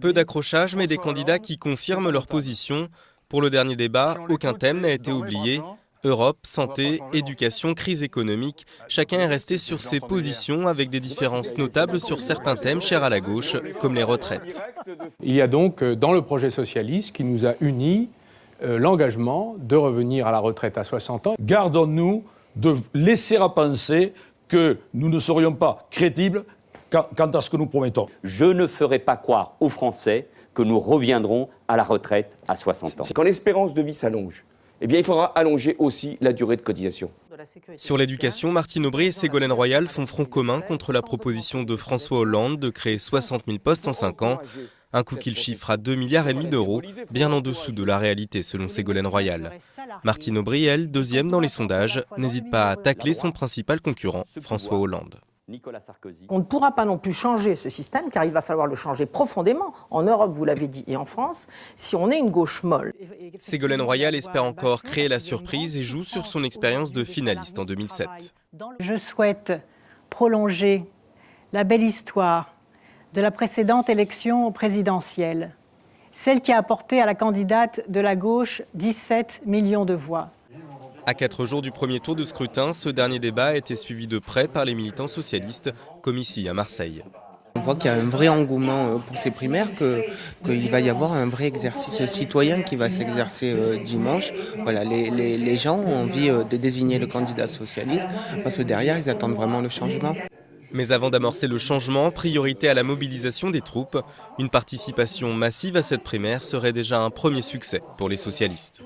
Peu d'accrochage, mais des candidats qui confirment leur position. Pour le dernier débat, aucun thème n'a été oublié. Europe, santé, éducation, crise économique, chacun est resté sur ses positions avec des différences notables sur certains thèmes chers à la gauche, comme les retraites. Il y a donc dans le projet socialiste qui nous a unis l'engagement de revenir à la retraite à 60 ans. Gardons-nous de laisser à penser que nous ne serions pas crédibles quant à ce que nous promettons. Je ne ferai pas croire aux Français que nous reviendrons à la retraite à 60 ans. Quand l'espérance de vie s'allonge, eh bien, il faudra allonger aussi la durée de cotisation. Sur l'éducation, Martine Aubry et Ségolène Royal font front commun contre la proposition de François Hollande de créer 60 000 postes en 5 ans, un coût qu'il chiffre à 2,5 milliards d'euros, bien en dessous de la réalité selon Ségolène Royal. Martine Aubry, elle, deuxième dans les sondages, n'hésite pas à tacler son principal concurrent, François Hollande. On ne pourra pas non plus changer ce système, car il va falloir le changer profondément, en Europe, vous l'avez dit, et en France, si on est une gauche molle. Ségolène Royal espère encore créer la surprise et joue sur son expérience de finaliste en 2007. Je souhaite prolonger la belle histoire de la précédente élection présidentielle, celle qui a apporté à la candidate de la gauche 17 millions de voix. À 4 jours du premier tour de scrutin, ce dernier débat a été suivi de près par les militants socialistes, comme ici à Marseille. On voit qu'il y a un vrai engouement pour ces primaires, qu'il va y avoir un vrai exercice citoyen qui va s'exercer dimanche. Voilà, les gens ont envie de désigner le candidat socialiste parce que derrière, ils attendent vraiment le changement. Mais avant d'amorcer le changement, priorité à la mobilisation des troupes. Une participation massive à cette primaire serait déjà un premier succès pour les socialistes.